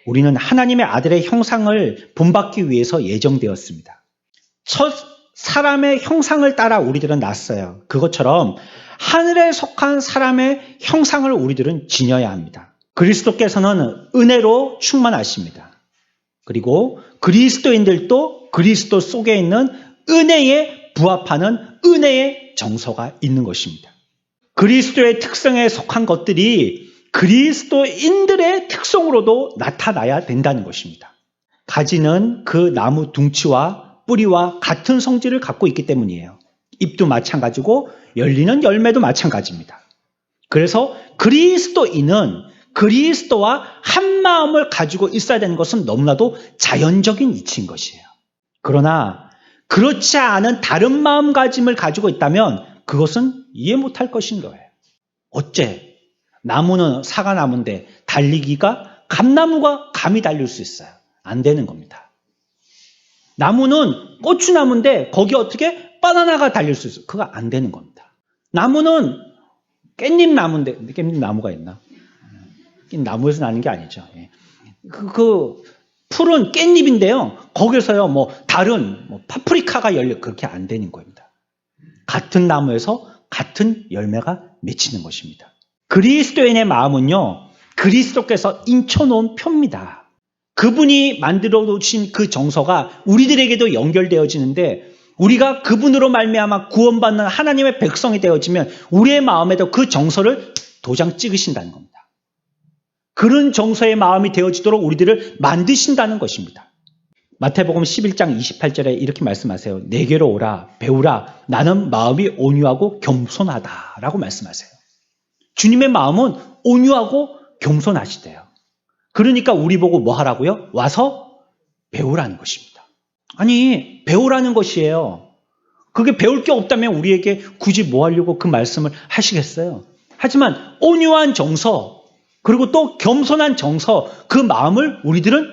우리는 하나님의 아들의 형상을 본받기 위해서 예정되었습니다. 첫 사람의 형상을 따라 우리들은 났어요. 그것처럼 하늘에 속한 사람의 형상을 우리들은 지녀야 합니다. 그리스도께서는 은혜로 충만하십니다. 그리고 그리스도인들도 그리스도 속에 있는 은혜에 부합하는 은혜의 정서가 있는 것입니다. 그리스도의 특성에 속한 것들이 그리스도인들의 특성으로도 나타나야 된다는 것입니다. 가지는 그 나무 둥치와 뿌리와 같은 성질을 갖고 있기 때문이에요. 잎도 마찬가지고 열리는 열매도 마찬가지입니다. 그래서 그리스도인은 그리스도와 한 마음을 가지고 있어야 되는 것은 너무나도 자연적인 이치인 것이에요. 그러나 그렇지 않은 다른 마음가짐을 가지고 있다면 그것은 이해 못할 것인 거예요. 어째? 나무는 사과나무인데 달리기가 감나무가 감히 달릴 수 있어요. 안 되는 겁니다. 나무는 고추나무인데 거기 어떻게 바나나가 달릴 수 있어요? 그거 안 되는 겁니다. 나무는 깻잎 나무인데 깻잎 나무가 있나? 나무에서 나는 게 아니죠. 그 풀은 깻잎인데요. 거기서요 다른 파프리카가 열려 그렇게 안 되는 겁니다. 같은 나무에서 같은 열매가 맺히는 것입니다. 그리스도인의 마음은요, 그리스도께서 인쳐놓은 표입니다. 그분이 만들어 놓으신 그 정서가 우리들에게도 연결되어지는데 우리가 그분으로 말미암아 구원받는 하나님의 백성이 되어지면 우리의 마음에도 그 정서를 도장 찍으신다는 겁니다. 그런 정서의 마음이 되어지도록 우리들을 만드신다는 것입니다. 마태복음 11장 28절에 이렇게 말씀하세요. 내게로 오라, 배우라. 나는 마음이 온유하고 겸손하다라고 말씀하세요. 주님의 마음은 온유하고 겸손하시대요. 그러니까 우리 보고 뭐 하라고요? 와서 배우라는 것입니다. 아니, 배우라는 것이에요. 그게 배울 게 없다면 우리에게 굳이 뭐 하려고 그 말씀을 하시겠어요? 하지만 온유한 정서, 그리고 또 겸손한 정서, 그 마음을 우리들은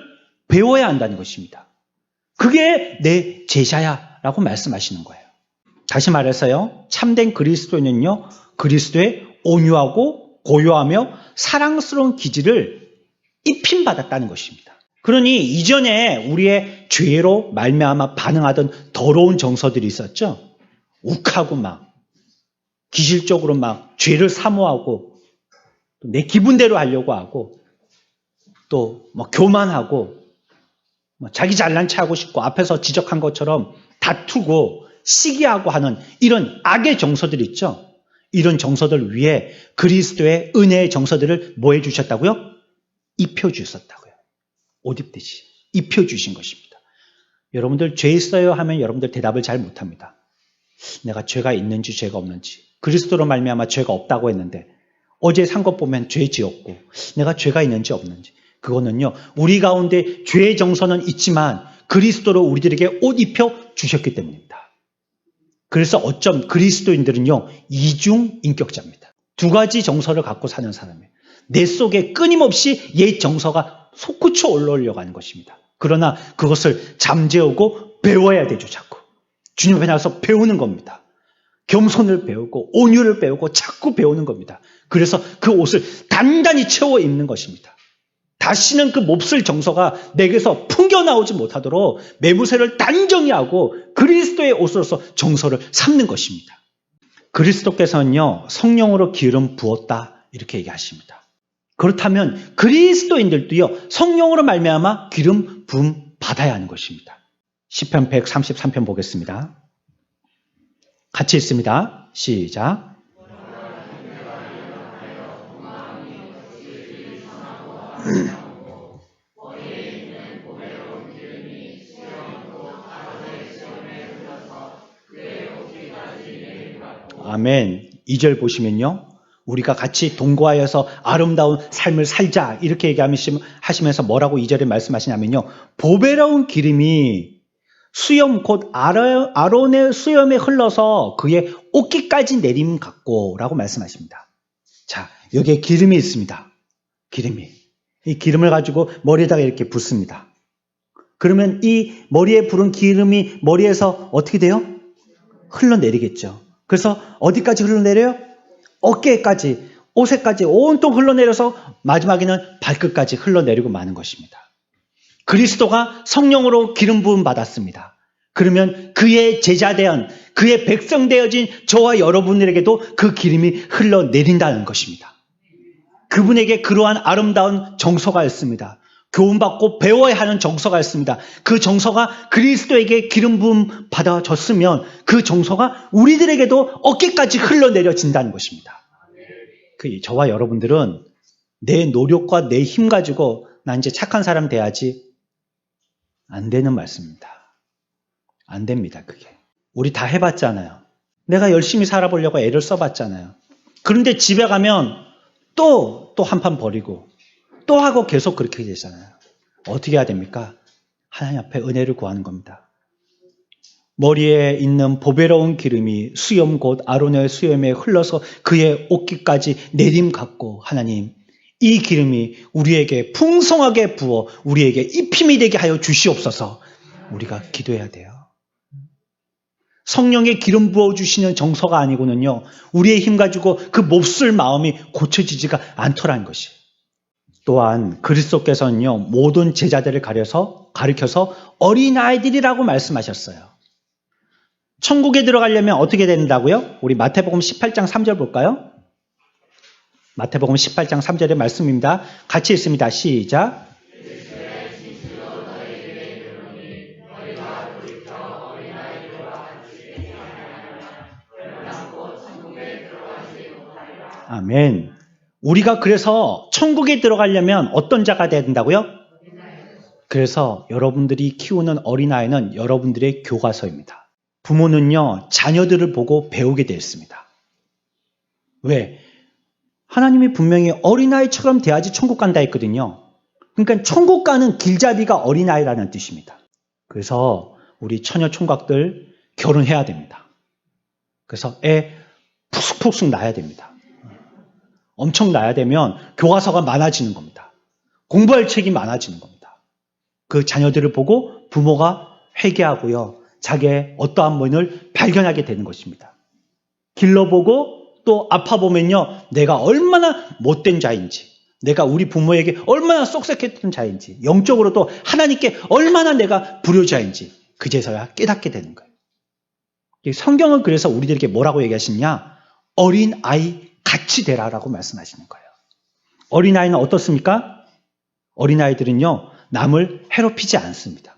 배워야 한다는 것입니다. 그게 내 제자야 라고 말씀하시는 거예요. 다시 말해서요, 참된 그리스도인은요, 그리스도의 온유하고 고요하며 사랑스러운 기질을 입힘받았다는 것입니다. 그러니 이전에 우리의 죄로 말미암아 반응하던 더러운 정서들이 있었죠. 욱하고 막 기질적으로 막 죄를 사모하고 내 기분대로 하려고 하고 또 교만하고 자기 잘난 체 하고 싶고 앞에서 지적한 것처럼 다투고 시기하고 하는 이런 악의 정서들 있죠. 이런 정서들 위에 그리스도의 은혜의 정서들을 뭐 해주셨다고요? 입혀주셨다고요. 옷 입듯이 입혀주신 것입니다. 여러분들 죄 있어요 하면 여러분들 대답을 잘 못합니다. 내가 죄가 있는지 죄가 없는지. 그리스도로 말미암아 죄가 없다고 했는데 어제 산 것 보면 죄 지었고 내가 죄가 있는지 없는지. 그거는요, 우리 가운데 죄의 정서는 있지만 그리스도로 우리들에게 옷 입혀 주셨기 때문입니다. 그래서 어쩜 그리스도인들은요, 이중 인격자입니다. 두 가지 정서를 갖고 사는 사람이에요. 내 속에 끊임없이 옛 정서가 솟구쳐 올라오려고 하는 것입니다. 그러나 그것을 잠재우고 배워야 되죠, 자꾸. 주님 앞에 나가서 배우는 겁니다. 겸손을 배우고 온유를 배우고 자꾸 배우는 겁니다. 그래서 그 옷을 단단히 채워 입는 것입니다. 다시는 그 몹쓸 정서가 내게서 풍겨나오지 못하도록 매무새를 단정히 하고 그리스도의 옷으로서 정서를 삼는 것입니다. 그리스도께서는요, 성령으로 기름 부었다 이렇게 얘기하십니다. 그렇다면 그리스도인들도요, 성령으로 말미암아 기름 부음 받아야 하는 것입니다. 시편 133편 보겠습니다. 같이 읽습니다. 시작. 아멘. 2절 보시면요, 우리가 같이 동거하여서 아름다운 삶을 살자 이렇게 얘기하시면서 뭐라고 2절에 말씀하시냐면요, 보배로운 기름이 수염 곧 아론의 수염에 흘러서 그의 옷깃까지 내림 같고 라고 말씀하십니다. 자, 여기에 기름이 있습니다. 기름이. 이 기름을 가지고 머리에다가 이렇게 붓습니다. 그러면 이 머리에 부은 기름이 머리에서 어떻게 돼요? 흘러내리겠죠. 그래서 어디까지 흘러내려요? 어깨까지, 옷에까지 온통 흘러내려서 마지막에는 발끝까지 흘러내리고 마는 것입니다. 그리스도가 성령으로 기름 부음 받았습니다. 그러면 그의 제자되은 그의 백성 되어진 저와 여러분들에게도 그 기름이 흘러내린다는 것입니다. 그분에게 그러한 아름다운 정서가 있습니다. 교훈받고 배워야 하는 정서가 있습니다. 그 정서가 그리스도에게 기름 부음 받아졌으면 그 정서가 우리들에게도 어깨까지 흘러내려진다는 것입니다. 저와 여러분들은 내 노력과 내 힘 가지고 나 이제 착한 사람 돼야지, 안 되는 말씀입니다. 안 됩니다, 그게. 우리 다 해봤잖아요. 내가 열심히 살아보려고 애를 써봤잖아요. 그런데 집에 가면 또 한 판 버리고 또 하고 계속 그렇게 되잖아요. 어떻게 해야 됩니까? 하나님 앞에 은혜를 구하는 겁니다. 머리에 있는 보배로운 기름이 수염 곧 아론의 수염에 흘러서 그의 옷깃까지 내림 같고, 하나님 이 기름이 우리에게 풍성하게 부어 우리에게 입힘이 되게 하여 주시옵소서. 우리가 기도해야 돼요. 성령의 기름 부어주시는 정서가 아니고는요, 우리의 힘 가지고 그 몹쓸 마음이 고쳐지지가 않더라는 것이에요. 또한 그리스도께서는요, 모든 제자들을 가리켜서 어린아이들이라고 말씀하셨어요. 천국에 들어가려면 어떻게 된다고요? 우리 마태복음 18장 3절 볼까요? 마태복음 18장 3절의 말씀입니다. 같이 읽습니다. 시작. 아멘. 우리가 그래서 천국에 들어가려면 어떤 자가 돼야 된다고요? 그래서 여러분들이 키우는 어린아이는 여러분들의 교과서입니다. 부모는요, 자녀들을 보고 배우게 되어 있습니다. 왜? 하나님이 분명히 어린아이처럼 돼야지 천국 간다 했거든요. 그러니까 천국 가는 길잡이가 어린아이라는 뜻입니다. 그래서 우리 처녀 총각들 결혼해야 됩니다. 그래서 애 푹푹 낳아야 됩니다. 엄청 낳아야 되면 교과서가 많아지는 겁니다. 공부할 책이 많아지는 겁니다. 그 자녀들을 보고 부모가 회개하고요, 자기의 어떠한 면을 발견하게 되는 것입니다. 길러보고 또 아파보면요, 내가 얼마나 못된 자인지, 내가 우리 부모에게 얼마나 쏙쏙했던 자인지, 영적으로도 하나님께 얼마나 내가 불효자인지 그제서야 깨닫게 되는 거예요. 성경은 그래서 우리들에게 뭐라고 얘기하시냐? 어린아이 같이 되라라고 말씀하시는 거예요. 어린아이는 어떻습니까? 어린아이들은요, 남을 괴롭히지 않습니다.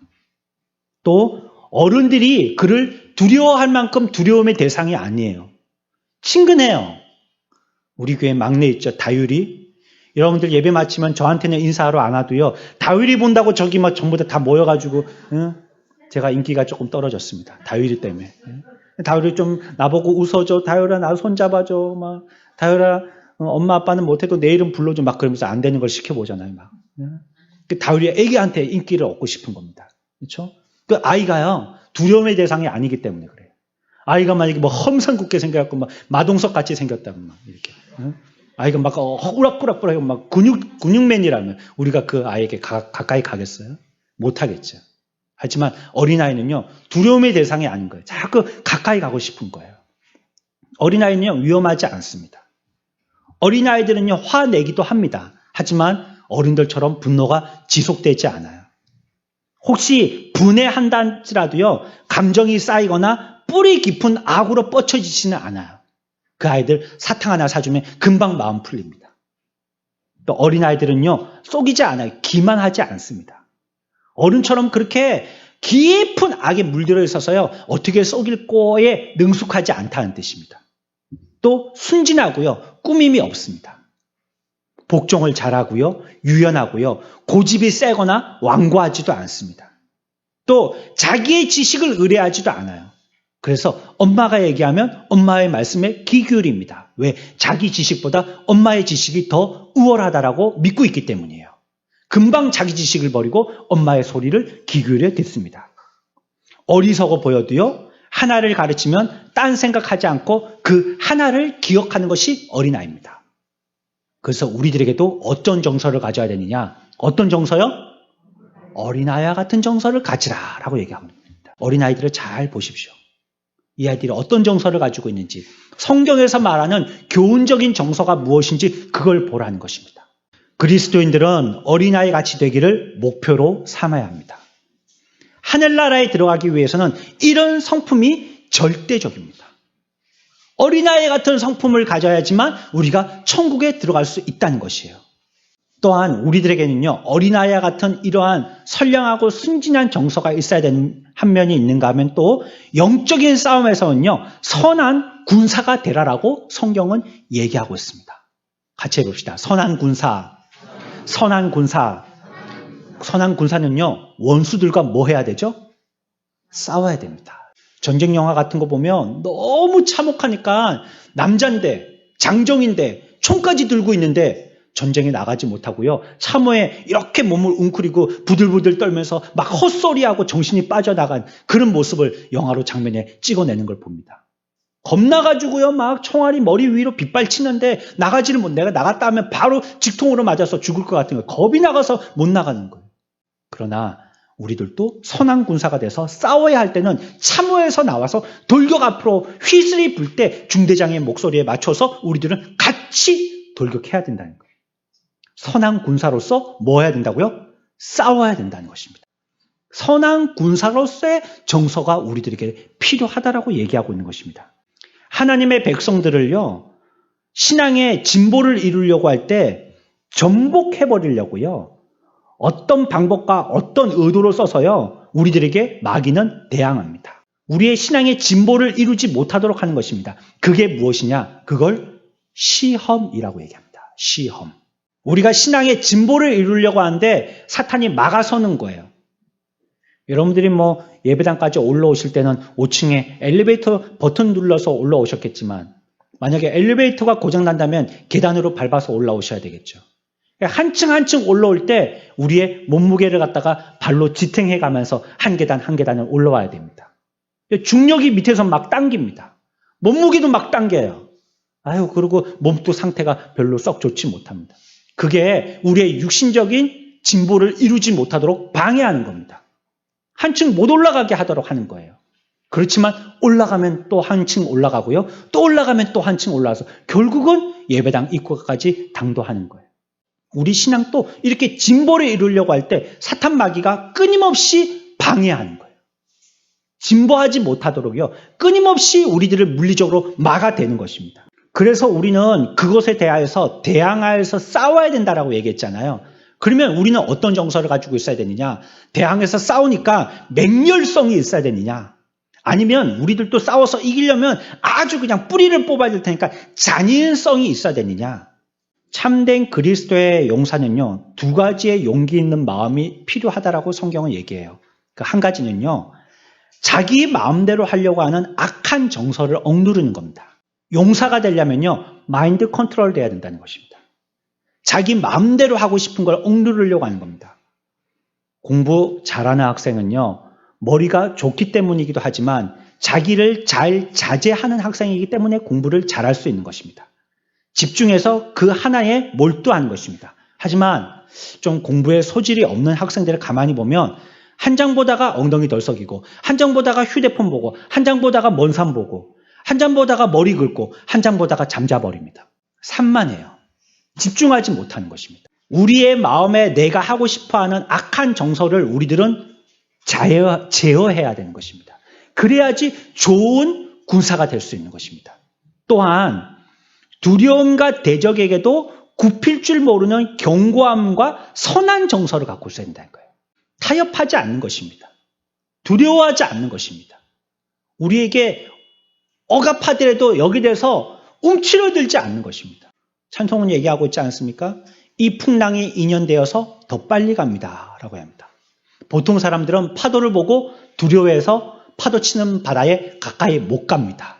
또 어른들이 그를 두려워할 만큼 두려움의 대상이 아니에요. 친근해요. 우리 교회 막내 있죠, 다율이. 여러분들 예배 마치면 저한테는 인사하러 안 와도요, 다율이 본다고 저기 막 전부 다 모여가지고, 제가 인기가 조금 떨어졌습니다. 다율이 때문에. 다율이 좀 나보고 웃어줘. 다율아, 나 손잡아줘. 막, 다율아, 엄마 아빠는 못해도 내 이름 불러줘. 막 그러면서 안 되는 걸 시켜보잖아요. 막. 다율이 애기한테 인기를 얻고 싶은 겁니다. 그렇죠? 그 아이가요, 두려움의 대상이 아니기 때문에 그래요. 아이가 만약에 뭐 험상궂게 생겨갖고 막 마동석 같이 생겼다면 막 이렇게. 아이가 막 우락부락부락 막 근육맨이라면 우리가 그 아이에게 가까이 가겠어요? 못하겠죠. 하지만 어린아이는요, 두려움의 대상이 아닌 거예요. 자꾸 가까이 가고 싶은 거예요. 어린아이는요, 위험하지 않습니다. 어린아이들은요, 화내기도 합니다. 하지만 어른들처럼 분노가 지속되지 않아요. 혹시 분해한다 할지라도요, 감정이 쌓이거나 뿌리 깊은 악으로 뻗쳐지지는 않아요. 그 아이들 사탕 하나 사주면 금방 마음 풀립니다. 또 어린아이들은요, 속이지 않아요. 기만하지 않습니다. 어른처럼 그렇게 깊은 악에 물들어 있어서요, 어떻게 속일 거에 능숙하지 않다는 뜻입니다. 또 순진하고요, 꾸밈이 없습니다. 복종을 잘하고요, 유연하고요, 고집이 세거나 완고하지도 않습니다. 또 자기의 지식을 의뢰하지도 않아요. 그래서 엄마가 얘기하면 엄마의 말씀에 귀 기울입니다. 왜? 자기 지식보다 엄마의 지식이 더 우월하다라고 믿고 있기 때문이에요. 금방 자기 지식을 버리고 엄마의 소리를 귀 기울여 듣습니다. 어리석어 보여도요, 하나를 가르치면 딴 생각하지 않고 그 하나를 기억하는 것이 어린아이입니다. 그래서 우리들에게도 어떤 정서를 가져야 되느냐? 어떤 정서요? 어린아이와 같은 정서를 가지라라고 얘기합니다. 어린아이들을 잘 보십시오. 이 아이들이 어떤 정서를 가지고 있는지, 성경에서 말하는 교훈적인 정서가 무엇인지 그걸 보라는 것입니다. 그리스도인들은 어린아이 같이 되기를 목표로 삼아야 합니다. 하늘나라에 들어가기 위해서는 이런 성품이 절대적입니다. 어린아이 같은 성품을 가져야지만 우리가 천국에 들어갈 수 있다는 것이에요. 또한 우리들에게는요, 어린아이와 같은 이러한 선량하고 순진한 정서가 있어야 되는 한 면이 있는가 하면 또 영적인 싸움에서는요, 선한 군사가 되라라고 성경은 얘기하고 있습니다. 같이 해봅시다. 선한 군사. 선한 군사. 선한 군사는요, 원수들과 뭐 해야 되죠? 싸워야 됩니다. 전쟁 영화 같은 거 보면 너무 참혹하니까 남자인데, 장정인데, 총까지 들고 있는데 전쟁에 나가지 못하고요, 참호에 이렇게 몸을 웅크리고 부들부들 떨면서 막 헛소리하고 정신이 빠져나간 그런 모습을 영화로 장면에 찍어내는 걸 봅니다. 겁나가지고요, 막 총알이 머리 위로 빗발치는데 나가지를 못, 내가 나갔다 하면 바로 직통으로 맞아서 죽을 것 같은 거예요. 겁이 나가서 못 나가는 거예요. 그러나 우리들도 선한 군사가 돼서 싸워야 할 때는 참호에서 나와서 돌격 앞으로 휘슬이 불 때 중대장의 목소리에 맞춰서 우리들은 같이 돌격해야 된다는 거예요. 선한 군사로서 뭐 해야 된다고요? 싸워야 된다는 것입니다. 선한 군사로서의 정서가 우리들에게 필요하다라고 얘기하고 있는 것입니다. 하나님의 백성들을요, 신앙의 진보를 이루려고 할 때 전복해버리려고요, 어떤 방법과 어떤 의도를 써서요, 우리들에게 마귀는 대항합니다. 우리의 신앙의 진보를 이루지 못하도록 하는 것입니다. 그게 무엇이냐? 그걸 시험이라고 얘기합니다. 시험. 우리가 신앙의 진보를 이루려고 하는데 사탄이 막아서는 거예요. 여러분들이 예배당까지 올라오실 때는 5층에 엘리베이터 버튼 눌러서 올라오셨겠지만 만약에 엘리베이터가 고장난다면 계단으로 밟아서 올라오셔야 되겠죠. 한층 한층 올라올 때 우리의 몸무게를 갖다가 발로 지탱해 가면서 한 계단 한 계단을 올라와야 됩니다. 중력이 밑에서 막 당깁니다. 몸무게도 막 당겨요. 그리고 몸도 상태가 별로 썩 좋지 못합니다. 그게 우리의 육신적인 진보를 이루지 못하도록 방해하는 겁니다. 한층 못 올라가게 하도록 하는 거예요. 그렇지만 올라가면 또 한층 올라가고요. 또 올라가면 또 한층 올라가서 결국은 예배당 입구까지 당도하는 거예요. 우리 신앙도 이렇게 진보를 이루려고 할 때 사탄 마귀가 끊임없이 방해하는 거예요. 진보하지 못하도록요, 끊임없이 우리들을 물리적으로 막아대는 것입니다. 그래서 우리는 그것에 대하여서 대항하여서 싸워야 된다라고 얘기했잖아요. 그러면 우리는 어떤 정서를 가지고 있어야 되느냐? 대항해서 싸우니까 맹렬성이 있어야 되느냐? 아니면 우리들도 싸워서 이기려면 아주 그냥 뿌리를 뽑아야 될 테니까 잔인성이 있어야 되느냐? 참된 그리스도의 용사는요, 두 가지의 용기 있는 마음이 필요하다라고 성경은 얘기해요. 그 한 가지는요, 자기 마음대로 하려고 하는 악한 정서를 억누르는 겁니다. 용사가 되려면요, 마인드 컨트롤 돼야 된다는 것입니다. 자기 마음대로 하고 싶은 걸 억누르려고 하는 겁니다. 공부 잘하는 학생은요, 머리가 좋기 때문이기도 하지만 자기를 잘 자제하는 학생이기 때문에 공부를 잘할 수 있는 것입니다. 집중해서 그 하나에 몰두하는 것입니다. 하지만 좀 공부에 소질이 없는 학생들을 가만히 보면 한 장 보다가 엉덩이 덜썩이고, 한 장 보다가 휴대폰 보고, 한 장 보다가 먼 산 보고, 한 장 보다가 머리 긁고, 한 장 보다가 잠자버립니다. 산만해요. 집중하지 못하는 것입니다. 우리의 마음에 내가 하고 싶어하는 악한 정서를 우리들은 제어해야 되는 것입니다. 그래야지 좋은 군사가 될 수 있는 것입니다. 또한 두려움과 대적에게도 굽힐 줄 모르는 견고함과 선한 정서를 갖고 있어야 된다는 거예요. 타협하지 않는 것입니다. 두려워하지 않는 것입니다. 우리에게 억압하더라도 여기 대해서 움츠러들지 않는 것입니다. 찬송은 얘기하고 있지 않습니까? 이 풍랑이 인연되어서 더 빨리 갑니다 라고 합니다. 보통 사람들은 파도를 보고 두려워해서 파도 치는 바다에 가까이 못 갑니다.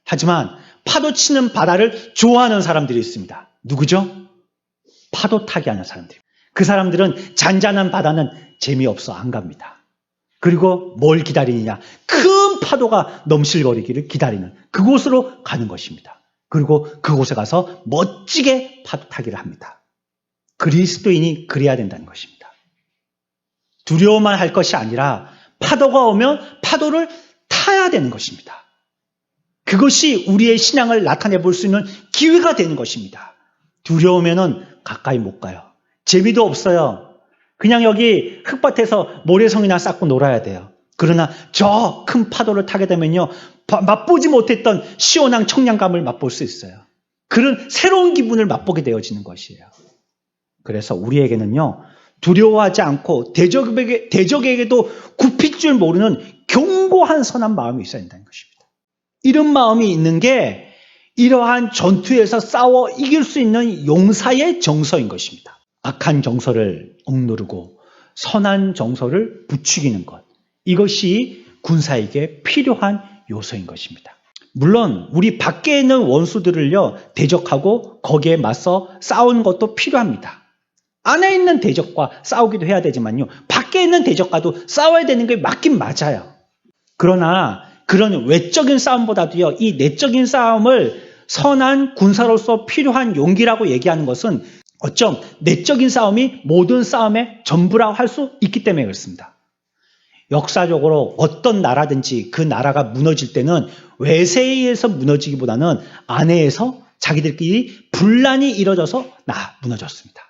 하지만 파도 치는 바다를 좋아하는 사람들이 있습니다. 누구죠? 파도 타기 하는 사람들. 그 사람들은 잔잔한 바다는 재미없어 안 갑니다. 그리고 뭘 기다리느냐? 큰 파도가 넘실거리기를 기다리는 그곳으로 가는 것입니다. 그리고 그곳에 가서 멋지게 파도 타기를 합니다. 그리스도인이 그래야 된다는 것입니다. 두려워만 할 것이 아니라 파도가 오면 파도를 타야 되는 것입니다. 그것이 우리의 신앙을 나타내 볼 수 있는 기회가 되는 것입니다. 두려우면은 가까이 못 가요. 재미도 없어요. 그냥 여기 흙밭에서 모래성이나 쌓고 놀아야 돼요. 그러나 저 큰 파도를 타게 되면요, 맛보지 못했던 시원한 청량감을 맛볼 수 있어요. 그런 새로운 기분을 맛보게 되어지는 것이에요. 그래서 우리에게는요, 두려워하지 않고 대적에게도 굽힐 줄 모르는 견고한 선한 마음이 있어야 된다는 것입니다. 이런 마음이 있는 게 이러한 전투에서 싸워 이길 수 있는 용사의 정서인 것입니다. 악한 정서를 억누르고 선한 정서를 부추기는 것, 이것이 군사에게 필요한 요소인 것입니다. 물론 우리 밖에 있는 원수들을요, 대적하고 거기에 맞서 싸우는 것도 필요합니다. 안에 있는 대적과 싸우기도 해야 되지만요, 밖에 있는 대적과도 싸워야 되는 게 맞긴 맞아요. 그러나 그런 외적인 싸움보다도요, 이 내적인 싸움을 선한 군사로서 필요한 용기라고 얘기하는 것은 어쩜 내적인 싸움이 모든 싸움의 전부라고 할 수 있기 때문에 그렇습니다. 역사적으로 어떤 나라든지 그 나라가 무너질 때는 외세에 의해서 무너지기보다는 안에에서 자기들끼리 분란이 이뤄져서 무너졌습니다.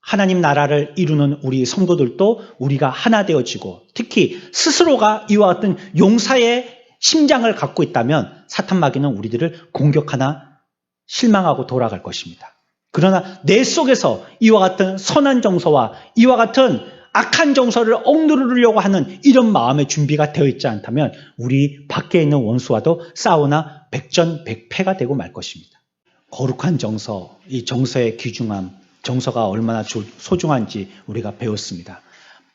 하나님 나라를 이루는 우리 성도들도 우리가 하나 되어지고 특히 스스로가 이와 같은 용사의 심장을 갖고 있다면 사탄 마귀는 우리들을 공격하나 실망하고 돌아갈 것입니다. 그러나 내 속에서 이와 같은 선한 정서와 이와 같은 악한 정서를 억누르려고 하는 이런 마음의 준비가 되어 있지 않다면 우리 밖에 있는 원수와도 싸우나 백전백패가 되고 말 것입니다. 거룩한 정서, 이 정서의 귀중함, 정서가 얼마나 소중한지 우리가 배웠습니다.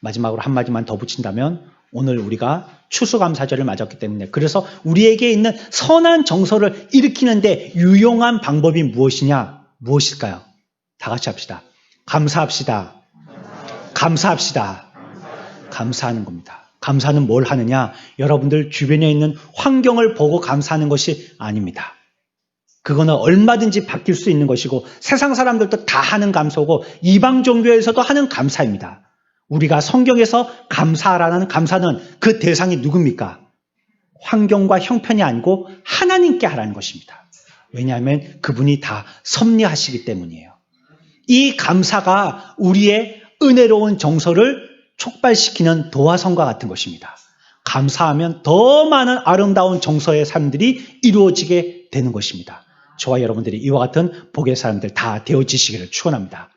마지막으로 한마디만 더 붙인다면 오늘 우리가 추수감사절을 맞았기 때문에 그래서 우리에게 있는 선한 정서를 일으키는데 유용한 방법이 무엇일까요? 다 같이 합시다. 감사합시다. 감사합시다. 감사하는 겁니다. 감사는 뭘 하느냐? 여러분들 주변에 있는 환경을 보고 감사하는 것이 아닙니다. 그거는 얼마든지 바뀔 수 있는 것이고 세상 사람들도 다 하는 감사고 이방 종교에서도 하는 감사입니다. 우리가 성경에서 감사라는 감사는 그 대상이 누굽니까? 환경과 형편이 아니고 하나님께 하라는 것입니다. 왜냐하면 그분이 다 섭리하시기 때문이에요. 이 감사가 우리의 은혜로운 정서를 촉발시키는 도화선과 같은 것입니다. 감사하면 더 많은 아름다운 정서의 삶들이 이루어지게 되는 것입니다. 저와 여러분들이 이와 같은 복의 사람들 다 되어지시기를 축원합니다.